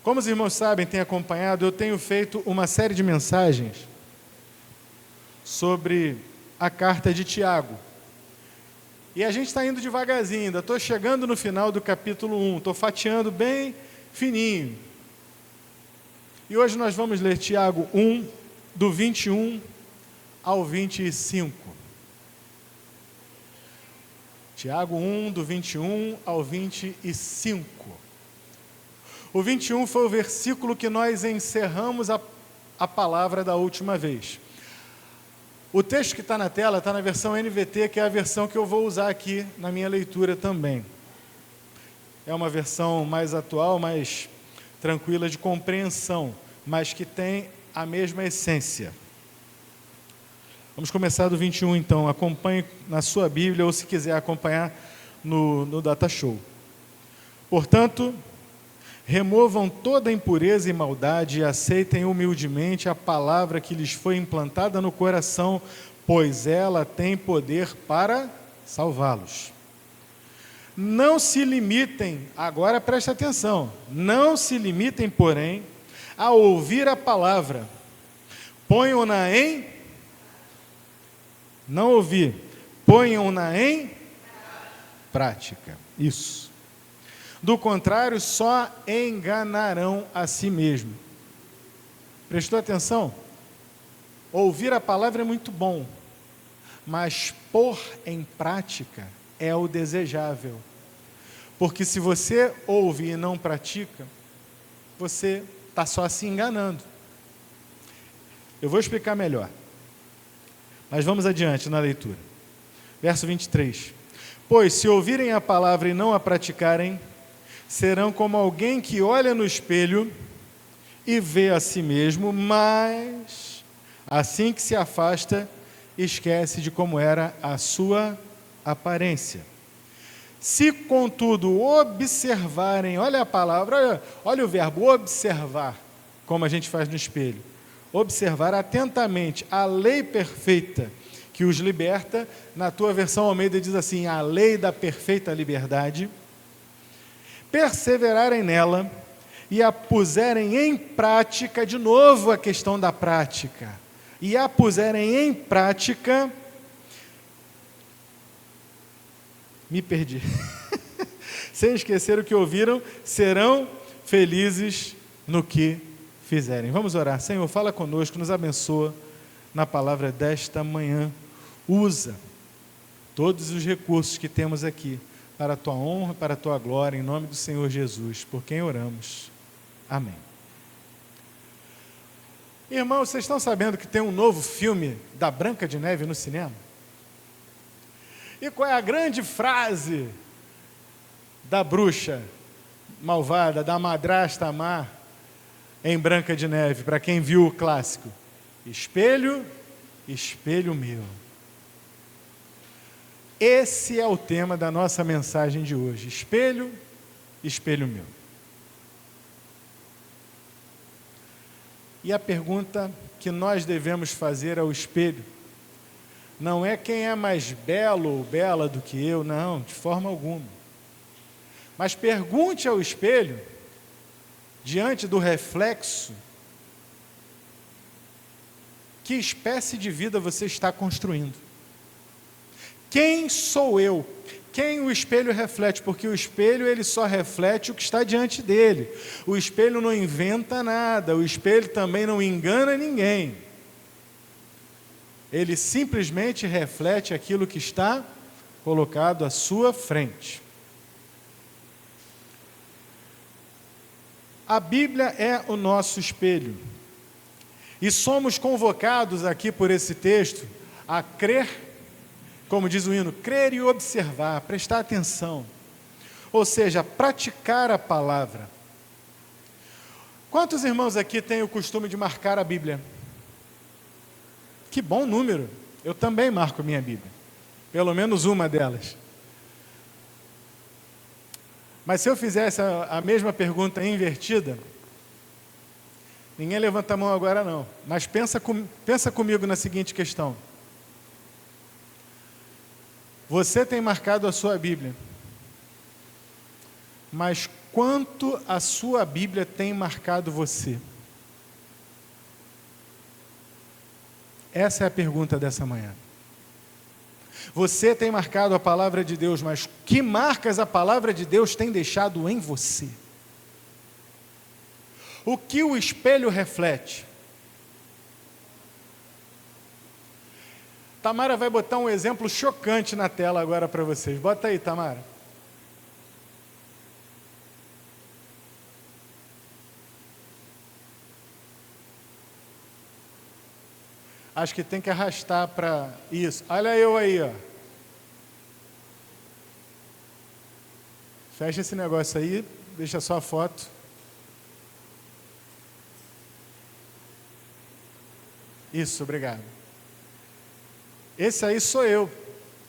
Como os irmãos sabem, têm acompanhado, eu tenho feito uma série de mensagens sobre a carta de Tiago. E a gente está indo devagarzinho, ainda estou chegando no final do capítulo 1, estou fatiando bem fininho. E hoje nós vamos ler Tiago 1, do 21 ao 25. Tiago 1, do 21 ao 25. O 21 foi o versículo que nós encerramos a palavra da última vez. O texto que está na tela está na versão NVT, que é a versão que eu vou usar aqui na minha leitura também. É uma versão mais atual, mais tranquila de compreensão, mas que tem a mesma essência. Vamos começar do 21 então. Acompanhe na sua Bíblia ou se quiser acompanhar no Data Show. Portanto, removam toda impureza e maldade e aceitem humildemente a palavra que lhes foi implantada no coração, pois ela tem poder para salvá-los. Não se limitem, agora preste atenção, não se limitem, porém, a ouvir a palavra. Ponham-na em... Não ouvir. Ponham-na em prática. Isso. Do contrário, só enganarão a si mesmo. Prestou atenção? Ouvir a palavra é muito bom, mas pôr em prática é o desejável. Porque se você ouve e não pratica, você está só se enganando. Eu vou explicar melhor. Mas vamos adiante na leitura. Verso 23. Pois se ouvirem a palavra e não a praticarem, serão como alguém que olha no espelho e vê a si mesmo, mas assim que se afasta, esquece de como era a sua aparência. Se, contudo, observarem, olha a palavra, olha o verbo observar, como a gente faz no espelho. Observar atentamente a lei perfeita que os liberta, na tua versão Almeida diz assim, a lei da perfeita liberdade, perseverarem nela e a puserem em prática, de novo a questão da prática, e a puserem em prática, me perdi, sem esquecer o que ouviram, serão felizes no que fizerem. Vamos orar. Senhor, fala conosco, nos abençoa na palavra desta manhã, usa todos os recursos que temos aqui, para a tua honra, para a tua glória, em nome do Senhor Jesus, por quem oramos. Amém. Irmãos, vocês estão sabendo que tem um novo filme da Branca de Neve no cinema? E qual é a grande frase da bruxa malvada, da madrasta má, em Branca de Neve, para quem viu o clássico? Espelho, espelho meu. Esse é o tema da nossa mensagem de hoje. Espelho, espelho meu. E a pergunta que nós devemos fazer ao espelho não é quem é mais belo ou bela do que eu, não, de forma alguma. Mas pergunte ao espelho, diante do reflexo, que espécie de vida você está construindo. Quem sou eu? Quem o espelho reflete? Porque o espelho ele só reflete o que está diante dele. O espelho não inventa nada, o espelho também não engana ninguém. Ele simplesmente reflete aquilo que está colocado à sua frente. A Bíblia é o nosso espelho. E somos convocados aqui por esse texto a crer, como diz o hino, crer e observar, prestar atenção. Ou seja, praticar a palavra. Quantos irmãos aqui têm o costume de marcar a Bíblia? Que bom número. Eu também marco minha Bíblia. Pelo menos uma delas. Mas se eu fizesse a mesma pergunta invertida, ninguém levanta a mão agora não. Mas pensa comigo na seguinte questão. Você tem marcado a sua Bíblia, mas quanto a sua Bíblia tem marcado você? Essa é a pergunta dessa manhã. Você tem marcado a palavra de Deus, mas que marcas a palavra de Deus tem deixado em você? O que o espelho reflete? Tamara vai botar um exemplo chocante na tela agora para vocês. Bota aí, Tamara. Acho que tem que arrastar para isso. Olha eu aí, ó. Fecha esse negócio aí, deixa só a foto. Isso, obrigado. Esse aí sou eu.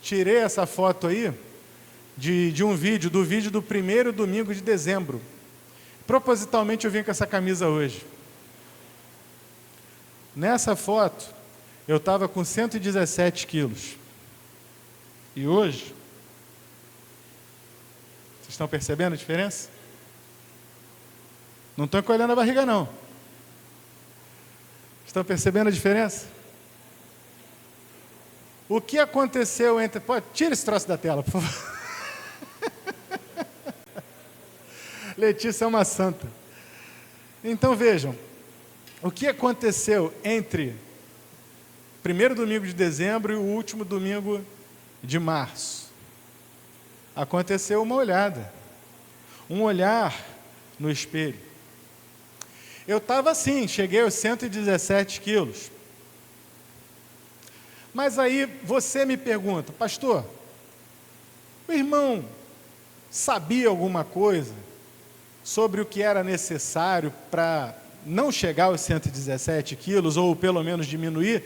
Tirei essa foto aí de um vídeo, do primeiro domingo de dezembro. Propositalmente eu vim com essa camisa hoje. Nessa foto, eu estava com 117 quilos. E hoje, vocês estão percebendo a diferença? Não estou encolhendo a barriga, não. Estão percebendo a diferença? O que aconteceu entre... Pode, tira esse troço da tela, por favor. Letícia é uma santa. Então vejam, o que aconteceu entre o primeiro domingo de dezembro e o último domingo de março? Aconteceu uma olhada, um olhar no espelho. Eu estava assim, cheguei aos 117 quilos. Mas aí você me pergunta, pastor, o irmão sabia alguma coisa sobre o que era necessário para não chegar aos 117 quilos, ou pelo menos diminuir?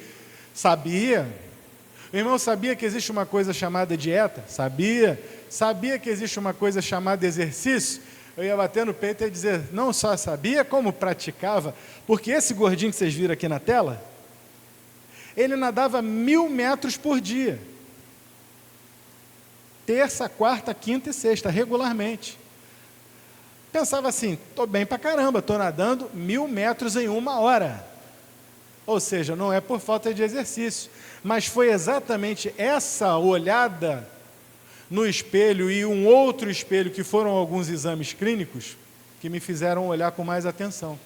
Sabia. O irmão sabia que existe uma coisa chamada dieta? Sabia. Sabia que existe uma coisa chamada exercício? Eu ia bater no peito e ia dizer, não só sabia, como praticava, porque esse gordinho que vocês viram aqui na tela, ele nadava 1.000 metros por dia. Terça, quarta, quinta e sexta, regularmente. Pensava assim, estou bem pra caramba, estou nadando 1.000 metros em 1 hora. Ou seja, não é por falta de exercício, mas foi exatamente essa olhada no espelho e um outro espelho, que foram alguns exames clínicos, que me fizeram olhar com mais atenção.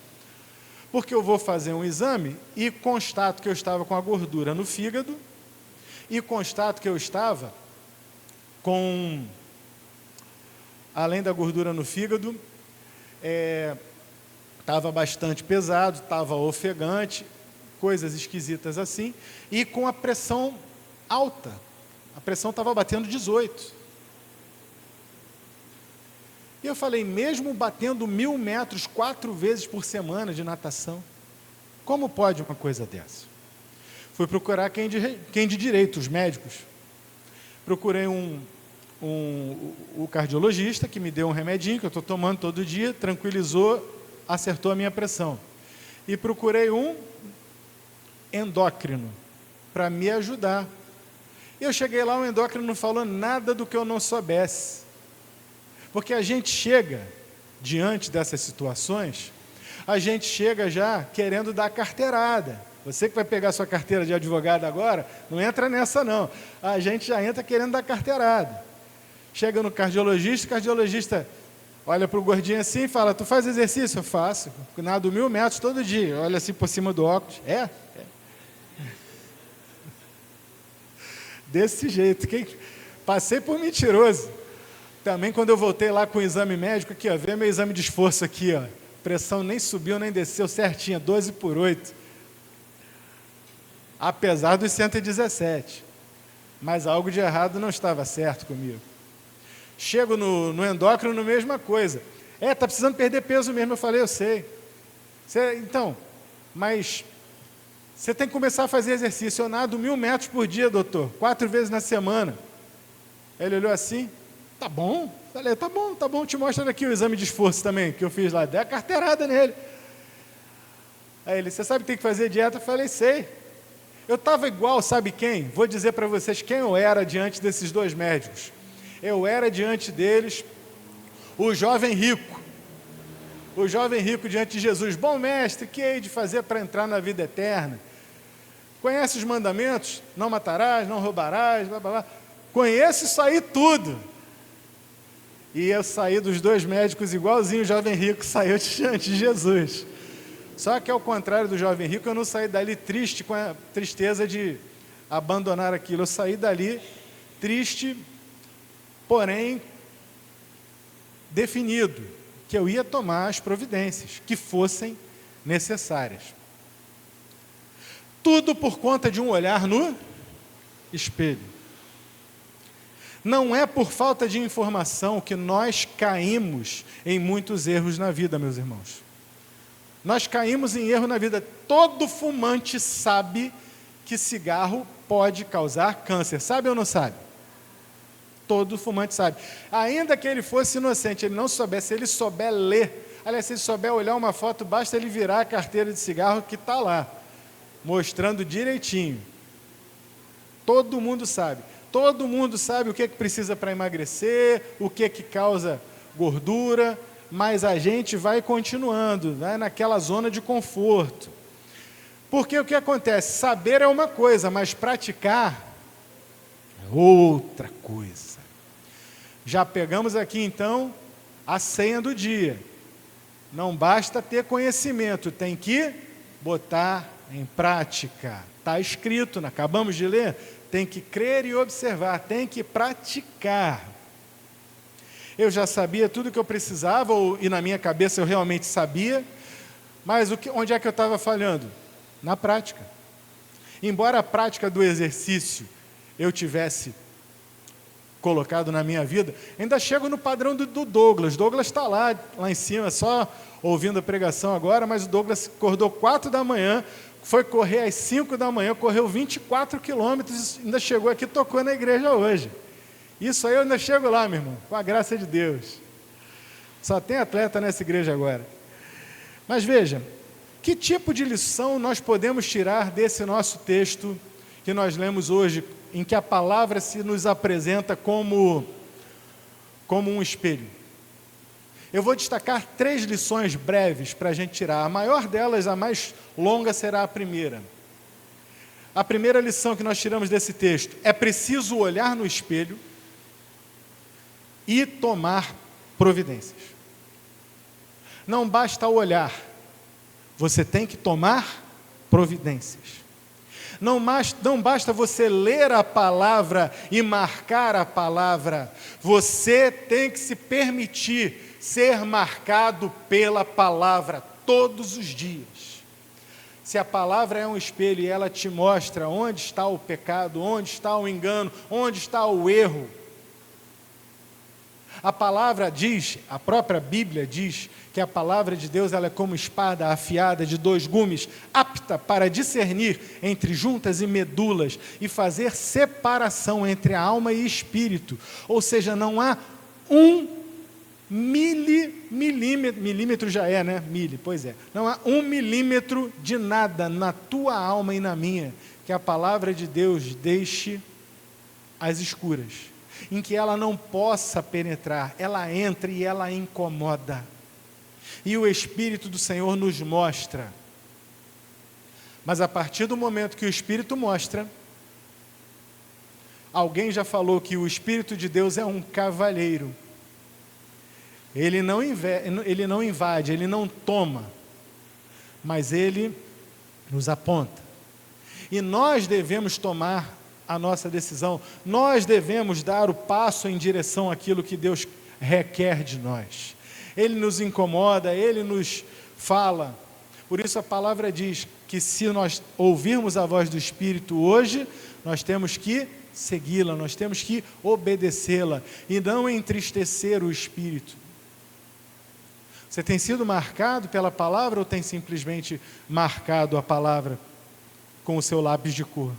Porque eu vou fazer um exame e constato que eu estava com a gordura no fígado e constato que eu estava com, além da gordura no fígado, estava bastante pesado, estava ofegante, coisas esquisitas assim, e com a pressão alta. A pressão estava batendo 18. E eu falei, mesmo batendo 1.000 metros 4 vezes por semana de natação, como pode uma coisa dessa? Fui procurar quem de direito, os médicos. Procurei o cardiologista, que me deu um remedinho, que eu estou tomando todo dia, tranquilizou, acertou a minha pressão. E procurei um endócrino, para me ajudar. Eu cheguei lá, o endócrino não falou nada do que eu não soubesse. Porque a gente chega, diante dessas situações, a gente chega já querendo dar carteirada. Você que vai pegar sua carteira de advogado agora, não entra nessa não. A gente já entra querendo dar carteirada. Chega no cardiologista, o cardiologista olha para o gordinho assim e fala, tu faz exercício? Eu faço, nado 1.000 metros todo dia. Olha assim por cima do óculos. Desse jeito. Passei por mentiroso. Também quando eu voltei lá com o exame médico, aqui ó, vê meu exame de esforço aqui, ó. Pressão nem subiu, nem desceu certinha, 12/8. Apesar dos 117. Mas algo de errado não estava certo comigo. Chego no endócrino, mesma coisa. Tá precisando perder peso mesmo. Eu falei, eu sei. Então, mas você tem que começar a fazer exercício. Eu nado 1.000 metros por dia, doutor, 4 vezes na semana. Ele olhou assim, tá bom. Falei, tá bom, te mostro aqui o exame de esforço também, que eu fiz lá. Dei a carteirada nele. Aí ele, você sabe que tem que fazer dieta? Eu falei, sei. Eu estava igual, sabe quem? Vou dizer para vocês quem eu era diante desses dois médicos. Eu era diante deles o jovem rico, o jovem rico diante de Jesus: bom mestre, que hei de fazer para entrar na vida eterna? Conhece os mandamentos? Não matarás, não roubarás, blá, blá, blá. Conheço isso aí tudo. E eu saí dos dois médicos igualzinho o jovem rico saiu diante de Jesus. Só que ao contrário do jovem rico, eu não saí dali triste, com a tristeza de abandonar aquilo. Eu saí dali triste, porém definido, que eu ia tomar as providências que fossem necessárias. Tudo por conta de um olhar no espelho. Não é por falta de informação que nós caímos em muitos erros na vida, meus irmãos. Nós caímos em erro na vida. Todo fumante sabe que cigarro pode causar câncer. Sabe ou não sabe? Todo fumante sabe. Ainda que ele fosse inocente, ele não soubesse, se ele souber ler, aliás, se ele souber olhar uma foto, basta ele virar a carteira de cigarro que está lá, mostrando direitinho. Todo mundo sabe. Todo mundo sabe o que precisa para emagrecer, o que causa gordura, mas a gente vai continuando, né, naquela zona de conforto. Porque o que acontece? Saber é uma coisa, mas praticar é outra coisa. Já pegamos aqui então a senha do dia. Não basta ter conhecimento, tem que botar em prática. Está escrito, acabamos de ler. Tem que crer e observar, tem que praticar. Eu já sabia tudo o que eu precisava, e na minha cabeça eu realmente sabia, mas onde é que eu estava falhando? Na prática. Embora a prática do exercício eu tivesse colocado na minha vida, ainda chego no padrão do Douglas. Douglas está lá em cima, só ouvindo a pregação agora, mas o Douglas acordou 4 da manhã, foi correr às 5 da manhã, correu 24 quilômetros, ainda chegou aqui e tocou na igreja hoje. Isso aí eu ainda chego lá, meu irmão, com a graça de Deus. Só tem atleta nessa igreja agora. Mas veja, que tipo de lição nós podemos tirar desse nosso texto que nós lemos hoje, em que a palavra se nos apresenta como um espelho? Eu vou destacar 3 lições breves para a gente tirar. A maior delas, a mais longa, será a primeira. A primeira lição que nós tiramos desse texto: é preciso olhar no espelho e tomar providências. Não basta olhar, você tem que tomar providências. Não basta você ler a palavra e marcar a palavra, você tem que se permitir ser marcado pela palavra todos os dias. Se a palavra é um espelho e ela te mostra onde está o pecado, onde está o engano, onde está o erro. A palavra diz, a própria Bíblia diz, que a palavra de Deus ela é como espada afiada de 2 gumes, apta para discernir entre juntas e medulas e fazer separação entre a alma e espírito. Ou seja, não há milímetro já é, né? Pois é. Não há 1 milímetro de nada na tua alma e na minha que a palavra de Deus deixe às escuras, em que ela não possa penetrar. Ela entra e ela incomoda. E o Espírito do Senhor nos mostra. Mas a partir do momento que o Espírito mostra, alguém já falou que o Espírito de Deus é um cavalheiro. Ele não invade, ele não toma, mas ele nos aponta. E nós devemos tomar a nossa decisão, nós devemos dar o passo em direção àquilo que Deus requer de nós. Ele nos incomoda, ele nos fala. Por isso a palavra diz que se nós ouvirmos a voz do Espírito hoje, nós temos que segui-la, nós temos que obedecê-la e não entristecer o Espírito. Você tem sido marcado pela palavra ou tem simplesmente marcado a palavra com o seu lápis de cor?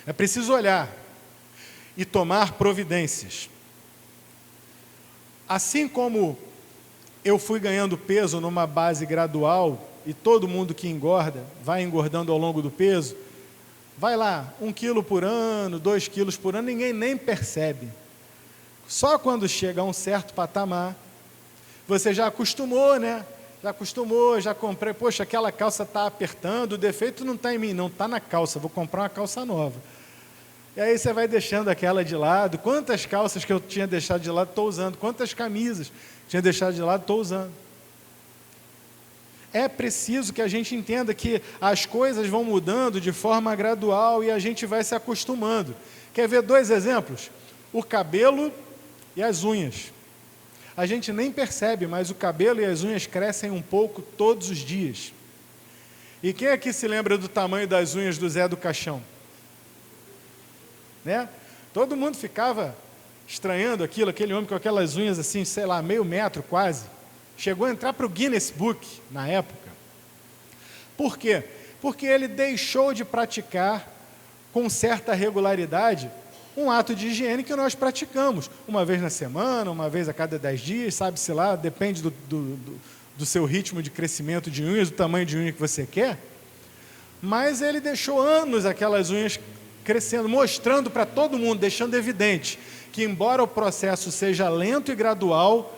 É preciso olhar e tomar providências. Assim como eu fui ganhando peso numa base gradual, e todo mundo que engorda vai engordando ao longo do peso, vai lá, 1 quilo por ano, 2 quilos por ano, ninguém nem percebe. Só quando chega a um certo patamar, Você já acostumou, né? Já acostumou, já comprei. Poxa, aquela calça está apertando, o defeito não está em mim, não, está na calça, vou comprar uma calça nova. E aí você vai deixando aquela de lado. Quantas calças que eu tinha deixado de lado, estou usando. Quantas camisas tinha deixado de lado, estou usando. É preciso que a gente entenda que as coisas vão mudando de forma gradual e a gente vai se acostumando. Quer ver 2 exemplos? O cabelo e as unhas. A gente nem percebe, mas o cabelo e as unhas crescem um pouco todos os dias. E quem aqui se lembra do tamanho das unhas do Zé do Caixão? Né? Todo mundo ficava estranhando aquilo, aquele homem com aquelas unhas assim, sei lá, meio metro quase. Chegou a entrar para o Guinness Book na época. Por quê? Porque ele deixou de praticar com certa regularidade um ato de higiene que nós praticamos. Uma vez na semana, uma vez a cada 10 dias, sabe-se lá, depende do seu ritmo de crescimento de unhas, do tamanho de unha que você quer. Mas ele deixou anos aquelas unhas crescendo, mostrando para todo mundo, deixando evidente que, embora o processo seja lento e gradual,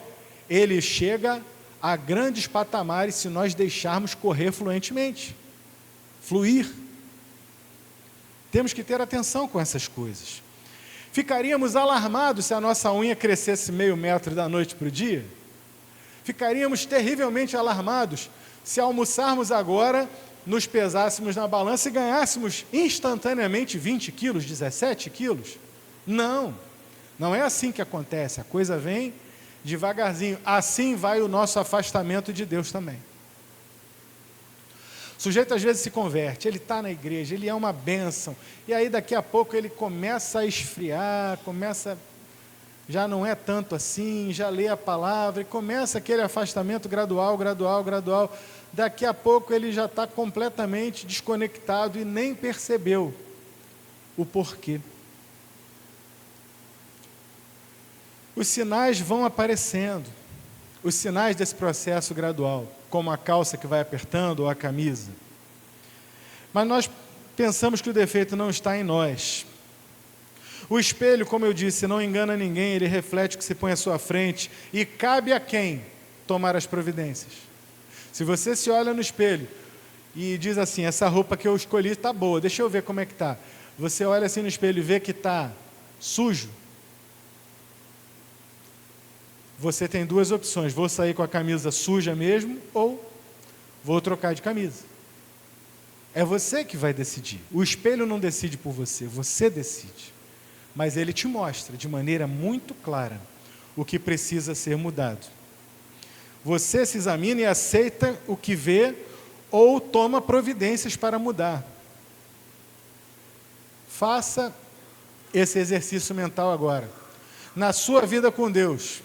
ele chega a grandes patamares se nós deixarmos correr fluentemente. Fluir. Temos que ter atenção com essas coisas. Ficaríamos alarmados se a nossa unha crescesse meio metro da noite para o dia? Ficaríamos terrivelmente alarmados se almoçarmos agora, nos pesássemos na balança e ganhássemos instantaneamente 20 quilos, 17 quilos? Não, não é assim que acontece. A coisa vem devagarzinho. Assim vai o nosso afastamento de Deus também. O sujeito às vezes se converte, ele está na igreja, ele é uma bênção, e aí daqui a pouco ele começa a esfriar, já não é tanto assim, já lê a palavra, e começa aquele afastamento gradual, daqui a pouco ele já está completamente desconectado e nem percebeu o porquê. Os sinais vão aparecendo, os sinais desse processo gradual, como a calça que vai apertando ou a camisa. Mas nós pensamos que o defeito não está em nós. O espelho, como eu disse, não engana ninguém, ele reflete o que se põe à sua frente, e cabe a quem tomar as providências. Se você se olha no espelho e diz assim, essa roupa que eu escolhi está boa, deixa eu ver como é que está. Você olha assim no espelho e vê que está sujo. Você tem 2 opções, vou sair com a camisa suja mesmo ou vou trocar de camisa. É você que vai decidir. O espelho não decide por você, você decide. Mas ele te mostra de maneira muito clara o que precisa ser mudado. Você se examina e aceita o que vê ou toma providências para mudar. Faça esse exercício mental agora. Na sua vida com Deus,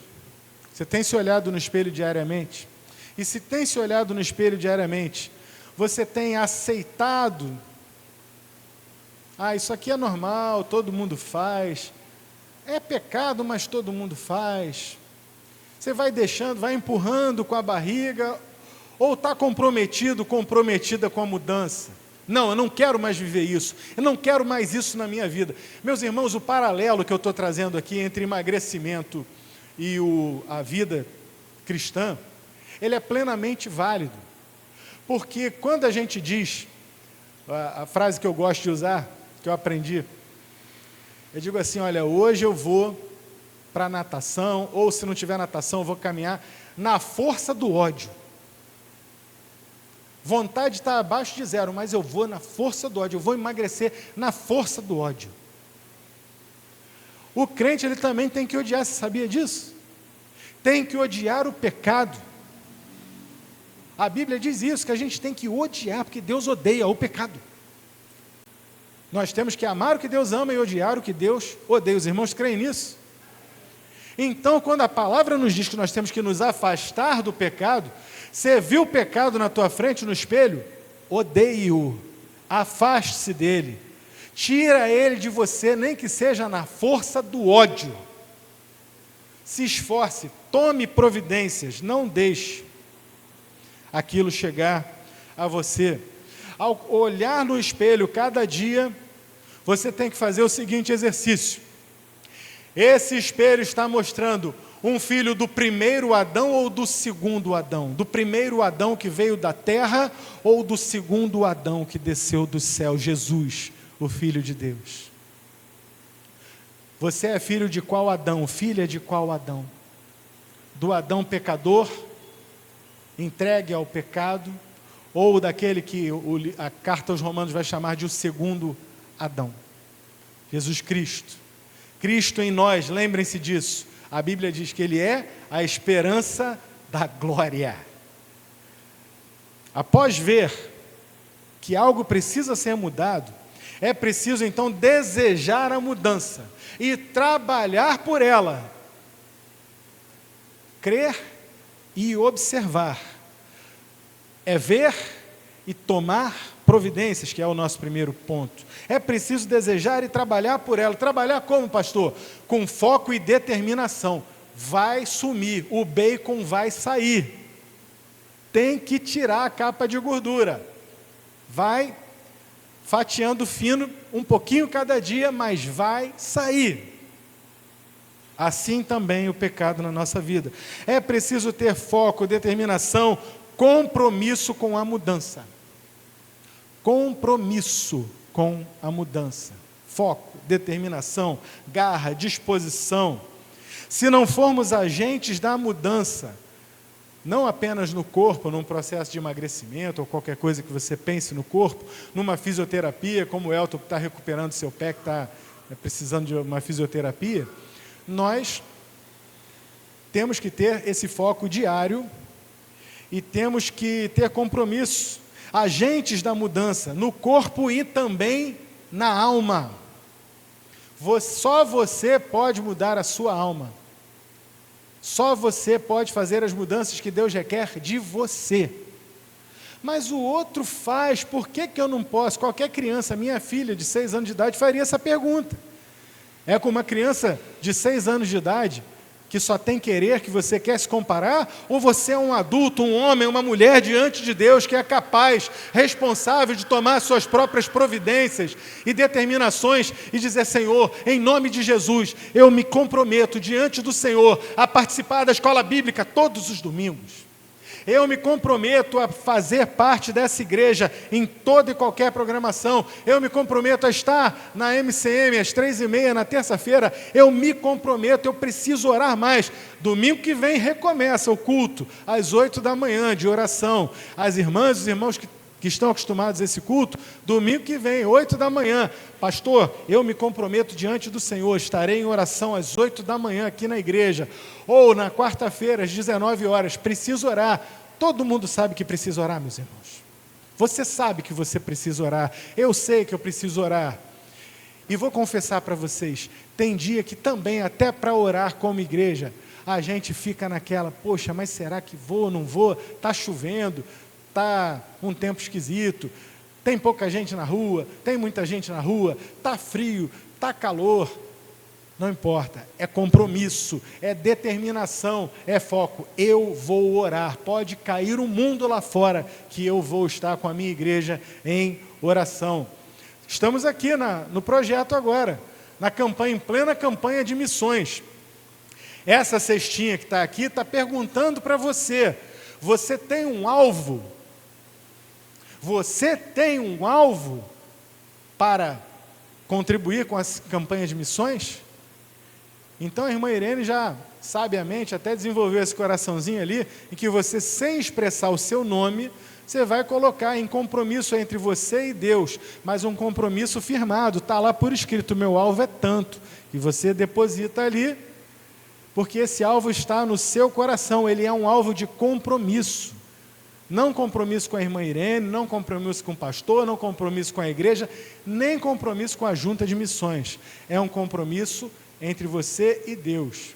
você tem se olhado no espelho diariamente? E se tem se olhado no espelho diariamente, você tem aceitado, isso aqui é normal, todo mundo faz, é pecado, mas todo mundo faz. Você vai deixando, vai empurrando com a barriga, ou está comprometida com a mudança? Não, eu não quero mais viver isso, eu não quero mais isso na minha vida. Meus irmãos, o paralelo que eu estou trazendo aqui entre emagrecimento e a vida cristã, ele é plenamente válido. Porque quando a gente diz, a frase que eu gosto de usar, que eu aprendi, eu digo assim, olha, hoje eu vou para a natação, ou se não tiver natação, eu vou caminhar na força do ódio. Vontade está abaixo de 0, mas eu vou na força do ódio, eu vou emagrecer na força do ódio. O crente, ele também tem que odiar, você sabia disso? Tem que odiar o pecado. A Bíblia diz isso, que a gente tem que odiar, porque Deus odeia o pecado. Nós temos que amar o que Deus ama e odiar o que Deus odeia. Os irmãos creem nisso? Então, quando a palavra nos diz que nós temos que nos afastar do pecado, você viu o pecado na tua frente no espelho? Odeie-o, afaste-se dele, tira ele de você, nem que seja na força do ódio. Se esforce, tome providências, não deixe aquilo chegar a você. Ao olhar no espelho cada dia, você tem que fazer o seguinte exercício. Esse espelho está mostrando um filho do primeiro Adão ou do segundo Adão? Do primeiro Adão que veio da terra ou do segundo Adão que desceu do céu? Jesus, o Filho de Deus. Você é filho de qual Adão? Filha de qual Adão? Do Adão pecador, entregue ao pecado, ou daquele que a carta aos Romanos vai chamar de o segundo Adão? Jesus Cristo. Cristo em nós, lembrem-se disso. A Bíblia diz que Ele é a esperança da glória. Após ver que algo precisa ser mudado, é preciso então desejar a mudança e trabalhar por ela. Crer e observar. É ver e tomar providências, que é o nosso primeiro ponto. É preciso desejar e trabalhar por ela. Trabalhar como, pastor? Com foco e determinação. Vai sumir, o bacon vai sair. Tem que tirar a capa de gordura. Vai fatiando fino, um pouquinho cada dia, mas vai sair. Assim também o pecado na nossa vida. É preciso ter foco, determinação, compromisso com a mudança. Compromisso com a mudança. Foco, determinação, garra, disposição. Se não formos agentes da mudança, não apenas no corpo, num processo de emagrecimento ou qualquer coisa que você pense no corpo, numa fisioterapia, como o Elton que está recuperando seu pé, que está precisando de uma fisioterapia, nós temos que ter esse foco diário e temos que ter compromisso, agentes da mudança, no corpo e também na alma. Só você pode mudar a sua alma. Só você pode fazer as mudanças que Deus requer de você. Mas o outro faz, por que eu não posso? Qualquer criança, minha filha de 6 anos de idade, faria essa pergunta. É com uma criança de 6 anos de idade, que só tem querer, que você quer se comparar? Ou você é um adulto, um homem, uma mulher diante de Deus que é capaz, responsável de tomar suas próprias providências e determinações e dizer: Senhor, em nome de Jesus, eu me comprometo diante do Senhor a participar da escola bíblica todos os domingos. Eu me comprometo a fazer parte dessa igreja em toda e qualquer programação. Eu me comprometo a estar na MCM às 3h30 na terça-feira. Eu me comprometo, eu preciso orar mais. Domingo que vem recomeça o culto às 8 da manhã de oração. As irmãs e os irmãos que estão acostumados a esse culto, domingo que vem, 8 da manhã. Pastor, eu me comprometo diante do Senhor, estarei em oração às 8 da manhã aqui na igreja, ou na quarta-feira às 19 horas, preciso orar. Todo mundo sabe que precisa orar, meus irmãos. Você sabe que você precisa orar, eu sei que eu preciso orar. E vou confessar para vocês, tem dia que também, até para orar como igreja, a gente fica naquela: poxa, mas será que vou ou não vou? Está chovendo, está um tempo esquisito, tem pouca gente na rua, tem muita gente na rua, está frio, está calor. Não importa, é compromisso, é determinação, é foco. Eu vou orar, pode cair o mundo lá fora, que eu vou estar com a minha igreja em oração. Estamos aqui no projeto agora, na campanha, em plena campanha de missões. Essa cestinha que está aqui está perguntando para você: você tem um alvo? Você tem um alvo para contribuir com as campanhas de missões? Então a irmã Irene já, sabiamente, até desenvolveu esse coraçãozinho ali, em que você, sem expressar o seu nome, você vai colocar em compromisso entre você e Deus, mas um compromisso firmado, está lá por escrito: meu alvo é tanto, e você deposita ali, porque esse alvo está no seu coração, ele é um alvo de compromisso. Não compromisso com a irmã Irene, não compromisso com o pastor, não compromisso com a igreja, nem compromisso com a junta de missões. É um compromisso entre você e Deus.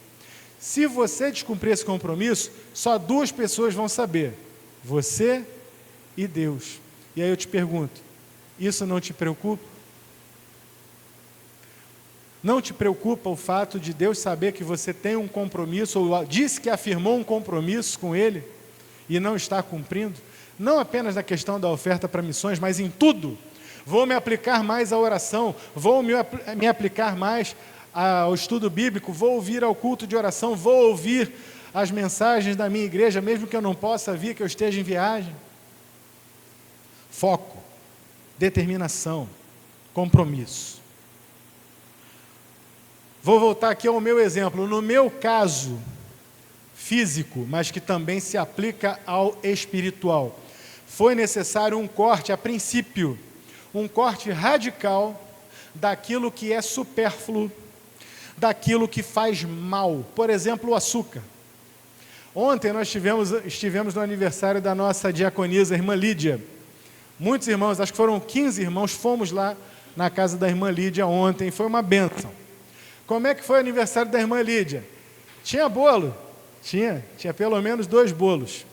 Se você descumprir esse compromisso, só 2 pessoas vão saber: você e Deus. E aí eu te pergunto, isso não te preocupa? Não te preocupa o fato de Deus saber que você tem um compromisso, ou disse que afirmou um compromisso com Ele, e não está cumprindo? Não apenas na questão da oferta para missões, mas em tudo. Vou me aplicar mais à oração, vou me aplicar mais ao estudo bíblico, vou vir ao culto de oração, vou ouvir as mensagens da minha igreja, mesmo que eu não possa vir, que eu esteja em viagem. Foco, determinação, compromisso. Vou voltar aqui ao meu exemplo. No meu caso físico, mas que também se aplica ao espiritual, foi necessário um corte, a princípio, um corte radical daquilo que é supérfluo, daquilo que faz mal. Por exemplo, o açúcar. Ontem nós estivemos no aniversário da nossa diaconisa, a irmã Lídia. Muitos irmãos, acho que foram 15 irmãos, fomos lá na casa da irmã Lídia ontem, foi uma bênção. Como é que foi o aniversário da irmã Lídia? Tinha bolo? Tinha pelo menos 2 bolos.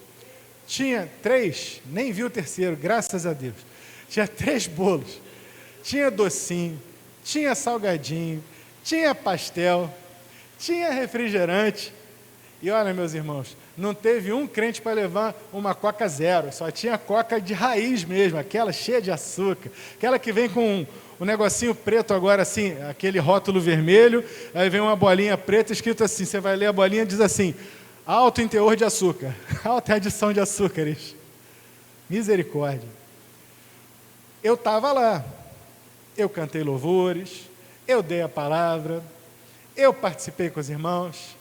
Tinha 3, nem vi o terceiro, graças a Deus. Tinha 3 bolos. Tinha docinho, tinha salgadinho, tinha pastel, tinha refrigerante. E olha, meus irmãos, não teve um crente para levar uma Coca zero, só tinha Coca de raiz mesmo, aquela cheia de açúcar, aquela que vem com um negocinho preto agora assim, aquele rótulo vermelho, aí vem uma bolinha preta escrito assim, você vai ler a bolinha, diz assim, alto em teor de açúcar, alta adição de açúcares. Misericórdia. Eu estava lá, eu cantei louvores, eu dei a palavra, eu participei com os irmãos,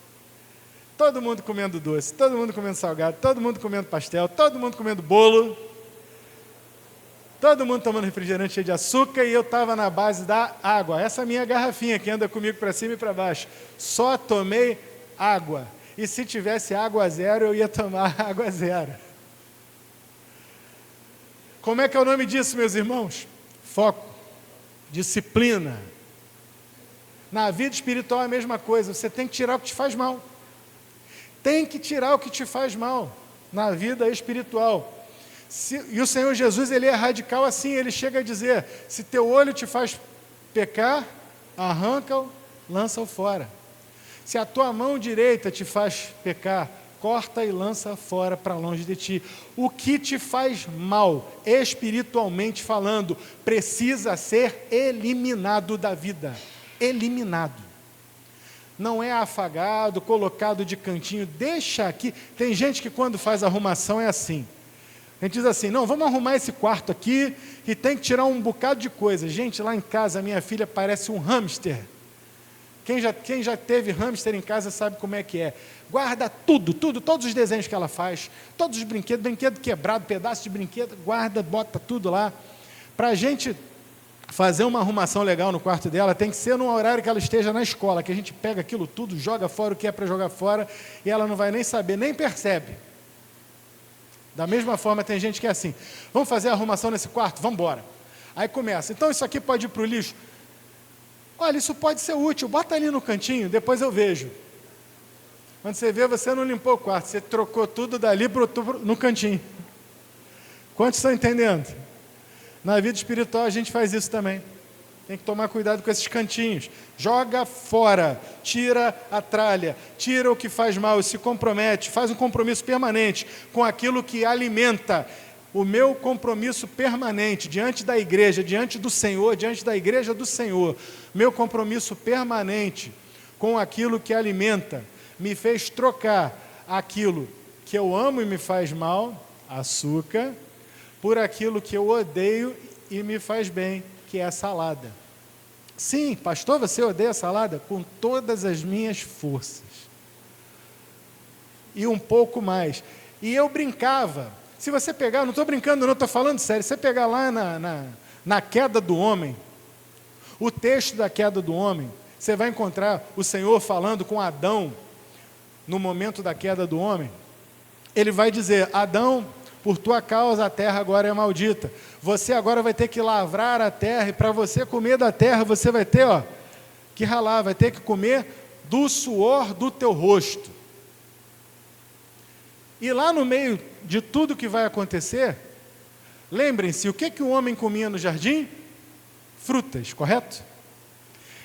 todo mundo comendo doce, todo mundo comendo salgado, todo mundo comendo pastel, todo mundo comendo bolo, todo mundo tomando refrigerante cheio de açúcar, e eu estava na base da água. Essa minha garrafinha que anda comigo para cima e para baixo. Só tomei água. E se tivesse água zero, eu ia tomar água zero. Como é que é o nome disso, meus irmãos? Foco, disciplina. Na vida espiritual é a mesma coisa, você tem que tirar o que te faz mal. Tem que tirar o que te faz mal na vida espiritual. E o Senhor Jesus, ele é radical assim, ele chega a dizer, se teu olho te faz pecar, arranca-o, lança-o fora. Se a tua mão direita te faz pecar, corta e lança fora para longe de ti. O que te faz mal, espiritualmente falando, precisa ser eliminado da vida. Eliminado. Não é afagado, colocado de cantinho, deixa aqui. Tem gente que quando faz arrumação é assim. A gente diz assim, não, vamos arrumar esse quarto aqui e tem que tirar um bocado de coisa. Gente, lá em casa, a minha filha parece um hamster. Quem já teve hamster em casa sabe como é que é. Guarda tudo, todos os desenhos que ela faz, todos os brinquedos, brinquedo quebrado, pedaço de brinquedo, guarda, bota tudo lá. Para a gente fazer uma arrumação legal no quarto dela, tem que ser num horário que ela esteja na escola, que a gente pega aquilo tudo, joga fora o que é para jogar fora, e ela não vai nem saber, nem percebe. Da mesma forma, tem gente que é assim, vamos fazer a arrumação nesse quarto? Vamos embora. Aí começa, então isso aqui pode ir para o lixo? Olha, isso pode ser útil, bota ali no cantinho, depois eu vejo. Quando você vê, você não limpou o quarto, você trocou tudo dali no cantinho. Quantos estão entendendo? Na vida espiritual a gente faz isso também. Tem que tomar cuidado com esses cantinhos. Joga fora, tira a tralha, tira o que faz mal e se compromete, faz um compromisso permanente com aquilo que alimenta. O meu compromisso permanente diante da igreja, diante do Senhor, diante da igreja do Senhor, meu compromisso permanente com aquilo que alimenta, me fez trocar aquilo que eu amo e me faz mal, açúcar, por aquilo que eu odeio e me faz bem, que é a salada. Sim, pastor, você odeia a salada? Com todas as minhas forças. E um pouco mais. E eu brincava. Se você pegar, não estou brincando não, estou falando sério, se você pegar lá na queda do homem, o texto da queda do homem, você vai encontrar o Senhor falando com Adão, no momento da queda do homem. Ele vai dizer, Adão, por tua causa a terra agora é maldita. Você agora vai ter que lavrar a terra, e para você comer da terra, você vai ter que ralar, vai ter que comer do suor do teu rosto. E lá no meio de tudo que vai acontecer, lembrem-se, o que o homem comia no jardim? Frutas, correto?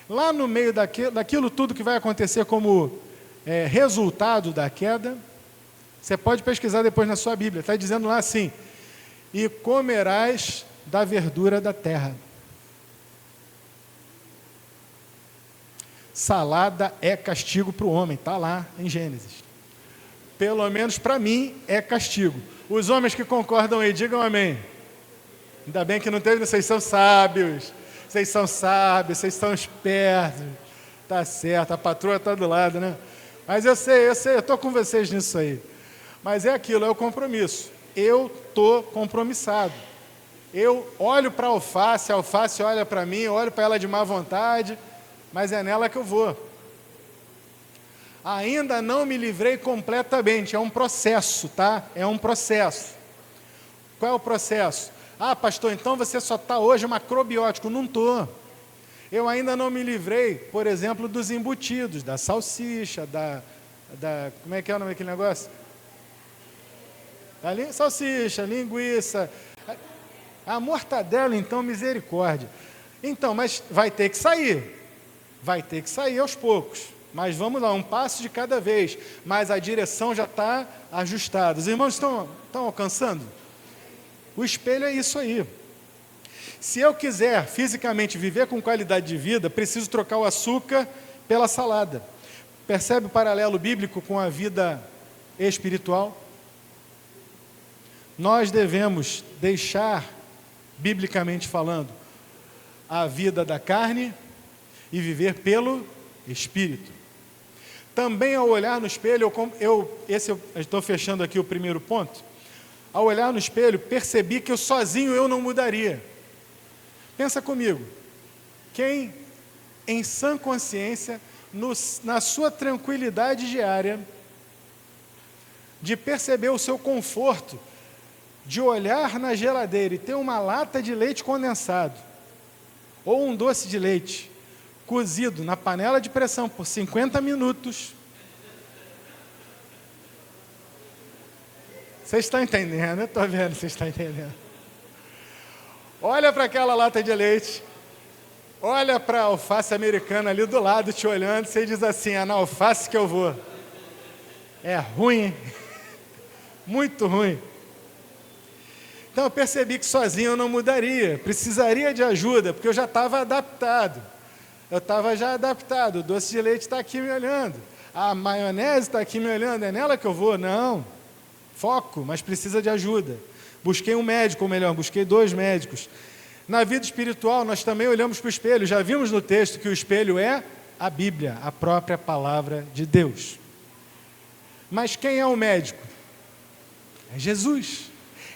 Lá no meio daquilo tudo que vai acontecer como resultado da queda, você pode pesquisar depois na sua Bíblia, está dizendo lá assim, e comerás da verdura da terra. salada é castigo para o homem, está lá em Gênesis. Pelo menos para mim é castigo. Os homens que concordam aí, digam amém. Ainda bem que não teve, vocês são sábios, vocês são espertos. Tá certo, a patroa está do lado, né? Mas eu sei, eu estou com vocês nisso aí. Mas é aquilo, é o compromisso. Eu estou compromissado. Eu olho para a alface olha para mim, eu olho para ela de má vontade, mas é nela que eu vou. Ainda não me livrei completamente, é um processo, tá? É um processo. Qual é o processo? Ah, pastor, então você só está hoje macrobiótico. Não estou. Eu ainda não me livrei, por exemplo, dos embutidos, da salsicha, como é que é o nome daquele negócio? Salsicha, linguiça, a mortadela, então, misericórdia. Então, mas vai ter que sair aos poucos. Mas vamos lá, um passo de cada vez. Mas a direção já está ajustada. Os irmãos estão alcançando? O espelho é isso aí. Se eu quiser fisicamente viver com qualidade de vida, preciso trocar o açúcar pela salada. Percebe o paralelo bíblico com a vida espiritual? Nós devemos deixar, biblicamente falando, a vida da carne e viver pelo Espírito. Também ao olhar no espelho, eu estou fechando aqui o primeiro ponto, ao olhar no espelho, percebi que sozinho eu não mudaria. Pensa comigo, quem em sã consciência, na sua tranquilidade diária, de perceber o seu conforto, de olhar na geladeira e ter uma lata de leite condensado, ou um doce de leite, cozido na panela de pressão por 50 minutos. Vocês estão entendendo? Eu estou vendo, vocês estão entendendo. Olha para aquela lata de leite, olha para a alface americana ali do lado te olhando, você diz assim, é na alface que eu vou. É ruim, hein? Muito ruim. Então eu percebi que sozinho eu não mudaria, precisaria de ajuda, porque eu já estava adaptado. O doce de leite está aqui me olhando, a maionese está aqui me olhando, é nela que eu vou? Não, foco, mas precisa de ajuda. Busquei um médico, ou melhor, busquei 2 médicos. Na vida espiritual, nós também olhamos para o espelho, já vimos no texto que o espelho é a Bíblia, a própria palavra de Deus. Mas quem é o médico? É Jesus.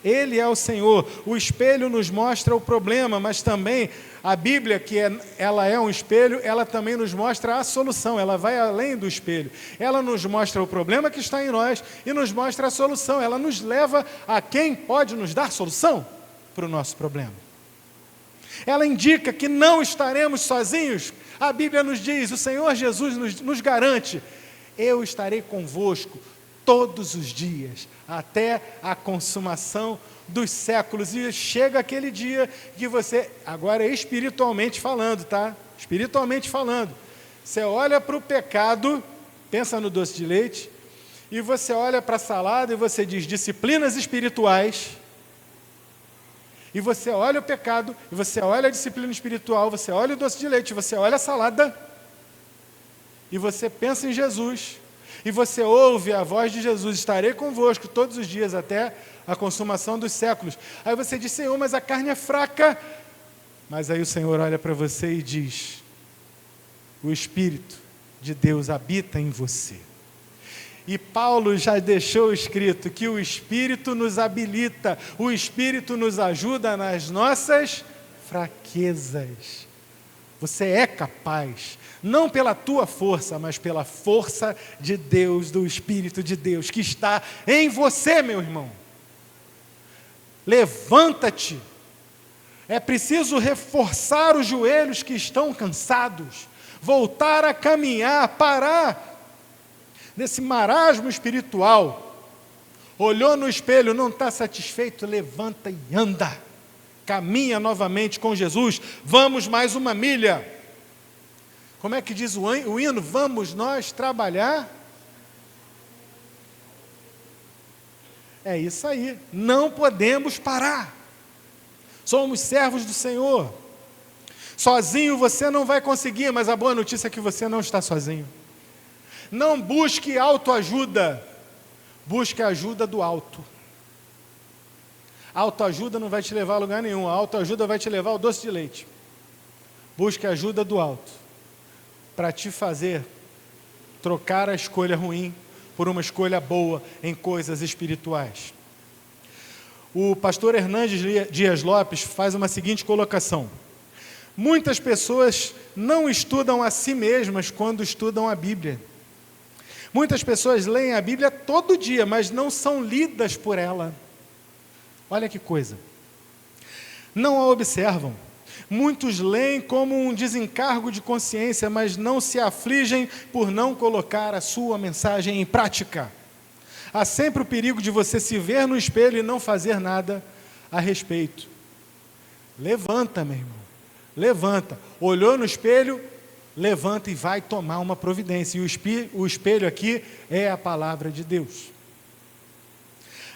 Ele é o Senhor. O espelho nos mostra o problema, mas também a Bíblia, ela é um espelho, ela também nos mostra a solução, ela vai além do espelho. Ela nos mostra o problema que está em nós e nos mostra a solução. Ela nos leva a quem pode nos dar solução para o nosso problema. Ela indica que não estaremos sozinhos. A Bíblia nos diz, o Senhor Jesus nos garante, eu estarei convosco todos os dias, até a consumação dos séculos. E chega aquele dia que você, agora espiritualmente falando, tá? Espiritualmente falando, você olha para o pecado, pensa no doce de leite, e você olha para a salada e você diz, disciplinas espirituais, e você olha o pecado, e você olha a disciplina espiritual, você olha o doce de leite, você olha a salada, e você pensa em Jesus, e você ouve a voz de Jesus, estarei convosco todos os dias até a consumação dos séculos. Aí você diz, Senhor, mas a carne é fraca. Mas aí o Senhor olha para você e diz, o Espírito de Deus habita em você. E Paulo já deixou escrito que o Espírito nos habilita, o Espírito nos ajuda nas nossas fraquezas. Você é capaz, não pela tua força, mas pela força de Deus, do Espírito de Deus, que está em você, meu irmão. Levanta-te. É preciso reforçar os joelhos que estão cansados, voltar a caminhar, parar desse marasmo espiritual. Olhou no espelho, não está satisfeito, levanta e anda. Caminha novamente com Jesus, vamos mais uma milha. Como é que diz o hino? Vamos nós trabalhar? É isso aí, não podemos parar. Somos servos do Senhor. Sozinho você não vai conseguir, mas a boa notícia é que você não está sozinho. Não busque autoajuda, busque a ajuda do alto. A autoajuda não vai te levar a lugar nenhum, a autoajuda vai te levar ao doce de leite. Busque a ajuda do alto, para te fazer trocar a escolha ruim por uma escolha boa em coisas espirituais. O pastor Hernandes Dias Lopes faz uma seguinte colocação: muitas pessoas não estudam a si mesmas quando estudam a Bíblia. Muitas pessoas leem a Bíblia todo dia, mas não são lidas por ela. Olha que coisa. Não a observam. Muitos leem como um desencargo de consciência, mas não se afligem por não colocar a sua mensagem em prática. Há sempre o perigo de você se ver no espelho e não fazer nada a respeito. Levanta, meu irmão. Levanta. Olhou no espelho, levanta e vai tomar uma providência. E o espelho aqui é a palavra de Deus.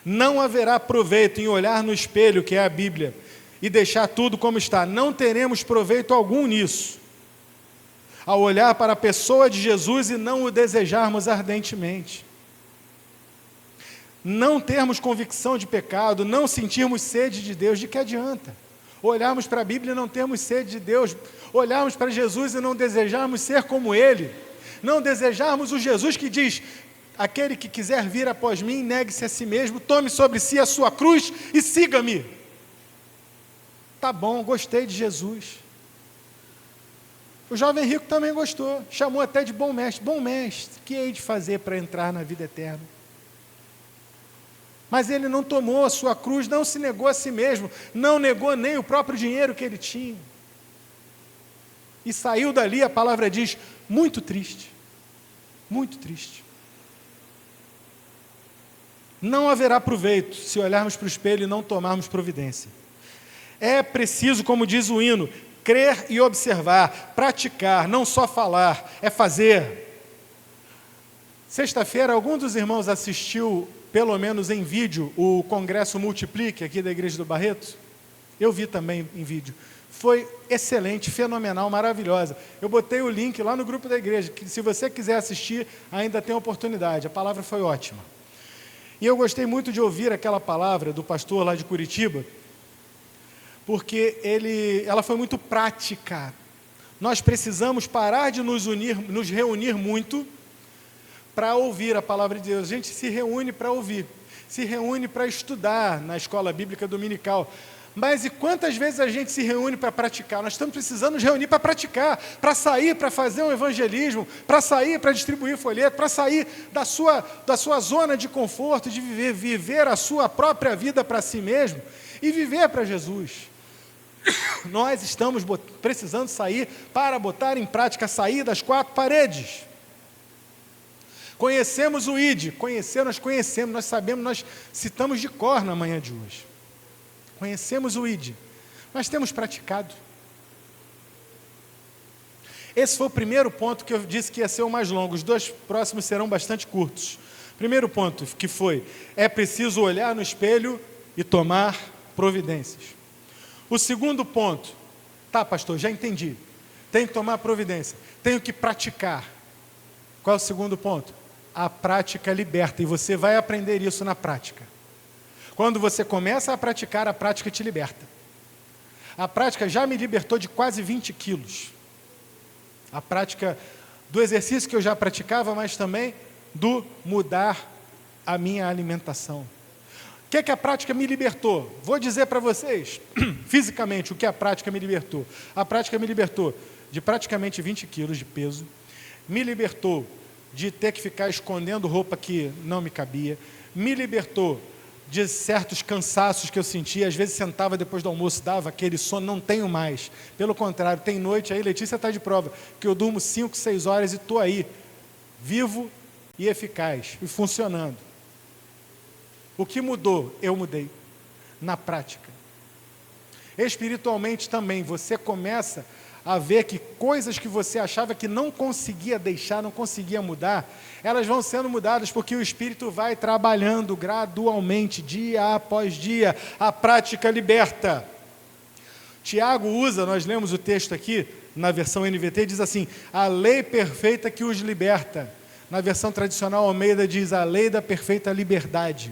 Não haverá proveito em olhar no espelho, que é a Bíblia, e deixar tudo como está. Não teremos proveito algum nisso, ao olhar para a pessoa de Jesus e não o desejarmos ardentemente. Não termos convicção de pecado, não sentirmos sede de Deus, de que adianta? Olharmos para a Bíblia e não termos sede de Deus, olharmos para Jesus e não desejarmos ser como Ele, não desejarmos o Jesus que diz: aquele que quiser vir após mim, negue-se a si mesmo, tome sobre si a sua cruz e siga-me. Tá bom, gostei de Jesus. O jovem rico também gostou, chamou até de bom mestre. Bom mestre, que hei de fazer para entrar na vida eterna? Mas ele não tomou a sua cruz, não se negou a si mesmo, não negou nem o próprio dinheiro que ele tinha. E saiu dali, a palavra diz, muito triste. Muito triste. Não haverá proveito se olharmos para o espelho e não tomarmos providência. É preciso, como diz o hino, crer e observar, praticar, não só falar, é fazer. Sexta-feira, algum dos irmãos assistiu, pelo menos em vídeo, o Congresso Multiplique, aqui da Igreja do Barreto? Eu vi também em vídeo. Foi excelente, fenomenal, maravilhosa. Eu botei o link lá no grupo da igreja, que se você quiser assistir, ainda tem oportunidade. A palavra foi ótima. E eu gostei muito de ouvir aquela palavra do pastor lá de Curitiba, porque ela foi muito prática. Nós precisamos parar de nos reunir muito para ouvir a palavra de Deus. A gente se reúne para ouvir, se reúne para estudar na escola bíblica dominical. Mas e quantas vezes a gente se reúne para praticar? Nós estamos precisando nos reunir para praticar, para sair, para fazer um evangelismo, para sair, para distribuir folheto, para sair da sua zona de conforto, de viver a sua própria vida para si mesmo e viver para Jesus. Nós estamos precisando sair para botar em prática, sair das quatro paredes. Conhecemos o ID, nós conhecemos, nós sabemos, nós citamos de cor na manhã de hoje. Conhecemos o ID, mas temos praticado. Esse foi o primeiro ponto que eu disse que ia ser o mais longo, os dois próximos serão bastante curtos. Primeiro ponto que foi, é preciso olhar no espelho e tomar providências. O segundo ponto, tá pastor, já entendi, tenho que tomar providência, tenho que praticar. Qual é o segundo ponto? A prática liberta, e você vai aprender isso na prática. Quando você começa a praticar, a prática te liberta. A prática já me libertou de quase 20 quilos. A prática do exercício que eu já praticava, mas também do mudar a minha alimentação. O que é que a prática me libertou? Vou dizer para vocês, fisicamente, o que a prática me libertou. A prática me libertou de praticamente 20 quilos de peso, me libertou de ter que ficar escondendo roupa que não me cabia, me libertou de certos cansaços que eu sentia, às vezes sentava depois do almoço, dava aquele sono, não tenho mais. Pelo contrário, tem noite aí, Letícia está de prova, que eu durmo 5, 6 horas e estou aí, vivo e eficaz, e funcionando. O que mudou? Eu mudei, na prática. Espiritualmente também, você começa a ver que coisas que você achava que não conseguia deixar, não conseguia mudar, elas vão sendo mudadas, porque o Espírito vai trabalhando gradualmente, dia após dia. A prática liberta. Tiago usa, nós lemos o texto aqui, na versão NVT, diz assim, a lei perfeita que os liberta. Na versão tradicional Almeida diz a lei da perfeita liberdade.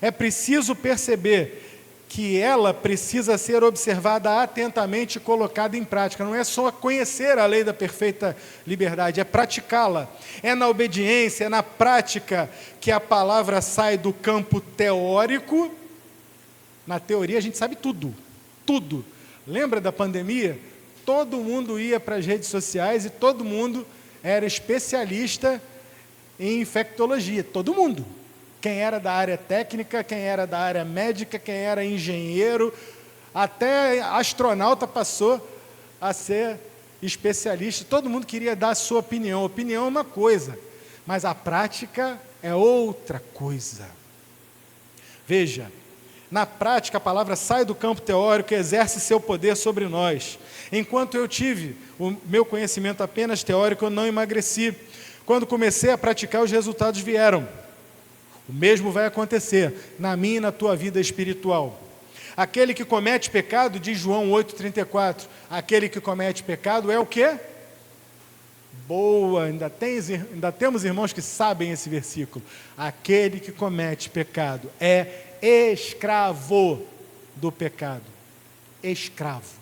É preciso perceber que ela precisa ser observada atentamente e colocada em prática. Não é só conhecer a lei da perfeita liberdade, é praticá-la. É na obediência, é na prática que a palavra sai do campo teórico. Na teoria a gente sabe tudo, tudo. Lembra da pandemia? Todo mundo ia para as redes sociais e todo mundo era especialista em infectologia, todo mundo. Quem era da área técnica, quem era da área médica, quem era engenheiro, até astronauta passou a ser especialista. Todo mundo queria dar a sua opinião. Opinião é uma coisa, mas a prática é outra coisa. Veja, na prática a palavra sai do campo teórico e exerce seu poder sobre nós. Enquanto eu tive o meu conhecimento apenas teórico, eu não emagreci. Quando comecei a praticar, os resultados vieram. O mesmo vai acontecer na minha e na tua vida espiritual. Aquele que comete pecado, diz João 8,34, aquele que comete pecado é o quê? Boa, ainda temos irmãos que sabem esse versículo. Aquele que comete pecado é escravo do pecado. Escravo.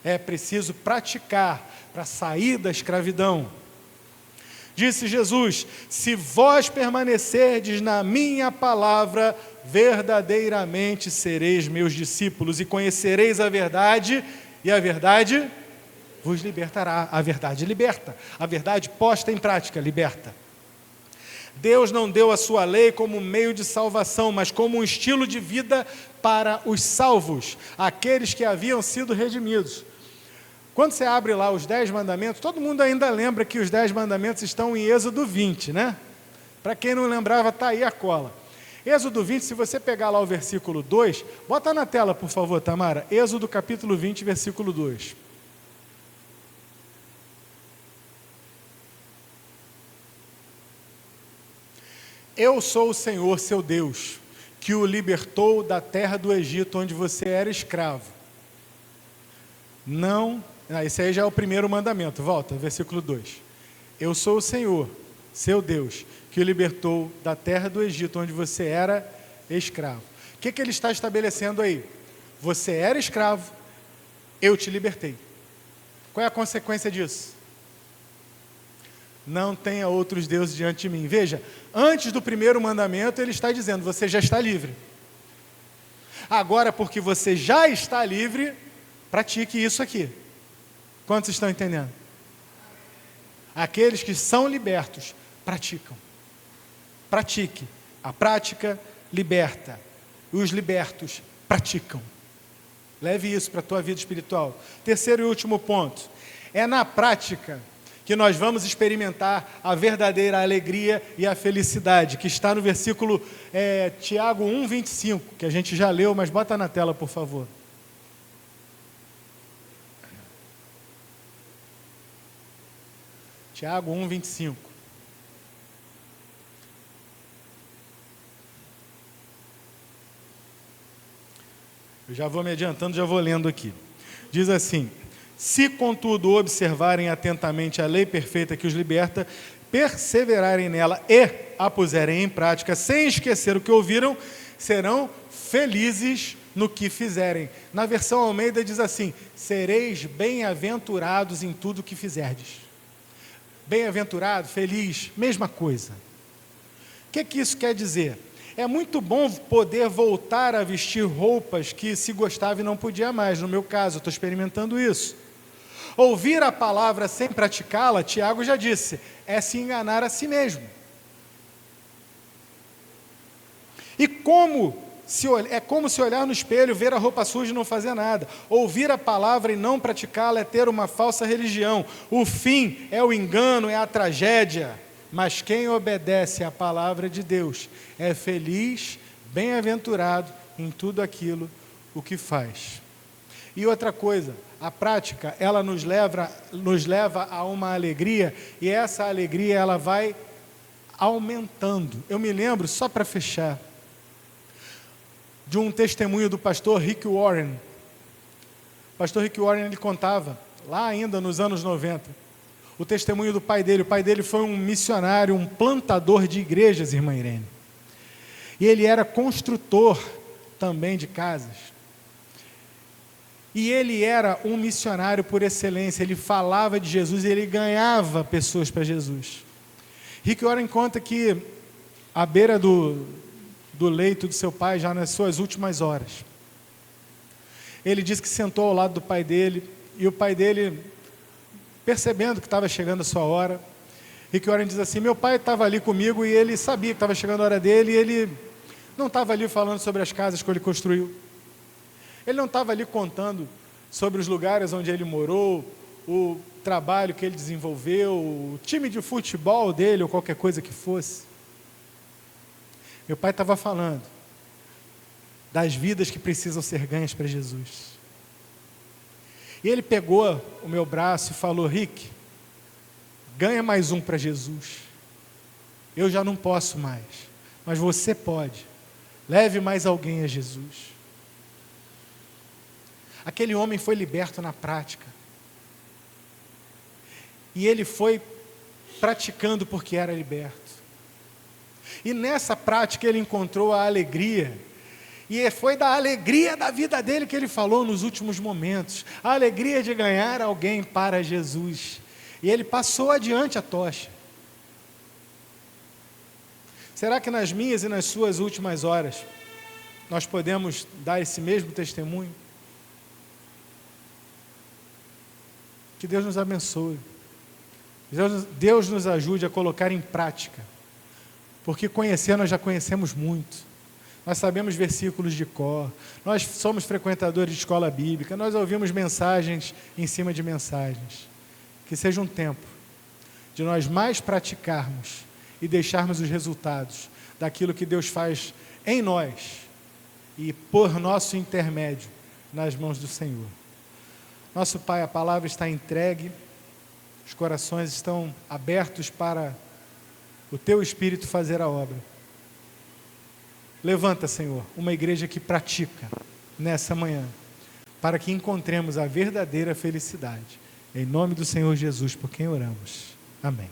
É preciso praticar para sair da escravidão. Disse Jesus, se vós permanecerdes na minha palavra, verdadeiramente sereis meus discípulos e conhecereis a verdade, e a verdade vos libertará. A verdade liberta, a verdade posta em prática liberta. Deus não deu a sua lei como meio de salvação, mas como um estilo de vida para os salvos, aqueles que haviam sido redimidos. Quando você abre lá os 10 mandamentos, todo mundo ainda lembra que os 10 mandamentos estão em Êxodo 20, né? Para quem não lembrava, está aí a cola. Êxodo 20, se você pegar lá o versículo 2, bota na tela, por favor, Tamara. Êxodo capítulo 20, versículo 2. Eu sou o Senhor, seu Deus, que o libertou da terra do Egito, onde você era escravo. Não... esse aí já é o primeiro mandamento, volta, versículo 2. Eu sou o Senhor, seu Deus, que o libertou da terra do Egito, onde você era escravo. O que ele está estabelecendo aí? Você era escravo, eu te libertei. Qual é a consequência disso? Não tenha outros deuses diante de mim. Veja, antes do primeiro mandamento, ele está dizendo, você já está livre. Agora, porque você já está livre, pratique isso aqui. Quantos estão entendendo? Aqueles que são libertos, praticam. Pratique. A prática liberta. Os libertos praticam. Leve isso para a tua vida espiritual. Terceiro e último ponto. É na prática que nós vamos experimentar a verdadeira alegria e a felicidade, que está no versículo Tiago 1,25, que a gente já leu, mas bota na tela, por favor. Tiago 1,25. Eu já vou me adiantando, já vou lendo aqui. Diz assim, se contudo observarem atentamente a lei perfeita que os liberta, perseverarem nela e a puserem em prática, sem esquecer o que ouviram, serão felizes no que fizerem. Na versão Almeida diz assim, sereis bem-aventurados em tudo o que fizerdes. Bem-aventurado, feliz, mesma coisa. O que isso quer dizer? É muito bom poder voltar a vestir roupas que se gostava e não podia mais. No meu caso, eu estou experimentando isso. Ouvir a palavra sem praticá-la, Tiago já disse, é se enganar a si mesmo. E é como se olhar no espelho, ver a roupa suja e não fazer nada. Ouvir a palavra e não praticá-la é ter uma falsa religião. O fim é o engano, é a tragédia. Mas quem obedece à palavra de Deus é feliz, bem-aventurado em tudo aquilo o que faz. E outra coisa, a prática, ela nos leva a uma alegria, e essa alegria ela vai aumentando. Eu me lembro, só para fechar, de um testemunho do pastor Rick Warren. O pastor Rick Warren, ele contava, lá ainda nos anos 90, o testemunho do pai dele. O pai dele foi um missionário, um plantador de igrejas, irmã Irene. E ele era construtor também de casas. E ele era um missionário por excelência. Ele falava de Jesus e ele ganhava pessoas para Jesus. Rick Warren conta que, à beira do leito do seu pai, já nas suas últimas horas, ele disse que sentou ao lado do pai dele, e o pai dele, percebendo que estava chegando a sua hora, Rick Warren diz assim: meu pai estava ali comigo e ele sabia que estava chegando a hora dele, e ele não estava ali falando sobre as casas que ele construiu, ele não estava ali contando sobre os lugares onde ele morou, o trabalho que ele desenvolveu, o time de futebol dele ou qualquer coisa que fosse. Meu pai estava falando das vidas que precisam ser ganhas para Jesus. E ele pegou o meu braço e falou: Rick, ganha mais um para Jesus. Eu já não posso mais, mas você pode. Leve mais alguém a Jesus. Aquele homem foi liberto na prática. E ele foi praticando porque era liberto. E nessa prática ele encontrou a alegria. E foi da alegria da vida dele que ele falou nos últimos momentos. A alegria de ganhar alguém para Jesus. E ele passou adiante a tocha. Será que nas minhas e nas suas últimas horas nós podemos dar esse mesmo testemunho? Que Deus nos abençoe. Deus nos ajude a colocar em prática. Porque conhecer, nós já conhecemos muito. Nós sabemos versículos de cor. Nós somos frequentadores de escola bíblica. Nós ouvimos mensagens em cima de mensagens. Que seja um tempo de nós mais praticarmos e deixarmos os resultados daquilo que Deus faz em nós e por nosso intermédio nas mãos do Senhor. Nosso Pai, a palavra está entregue, os corações estão abertos para o Teu Espírito fazer a obra. Levanta, Senhor, uma igreja que pratica nessa manhã, para que encontremos a verdadeira felicidade. Em nome do Senhor Jesus, por quem oramos. Amém.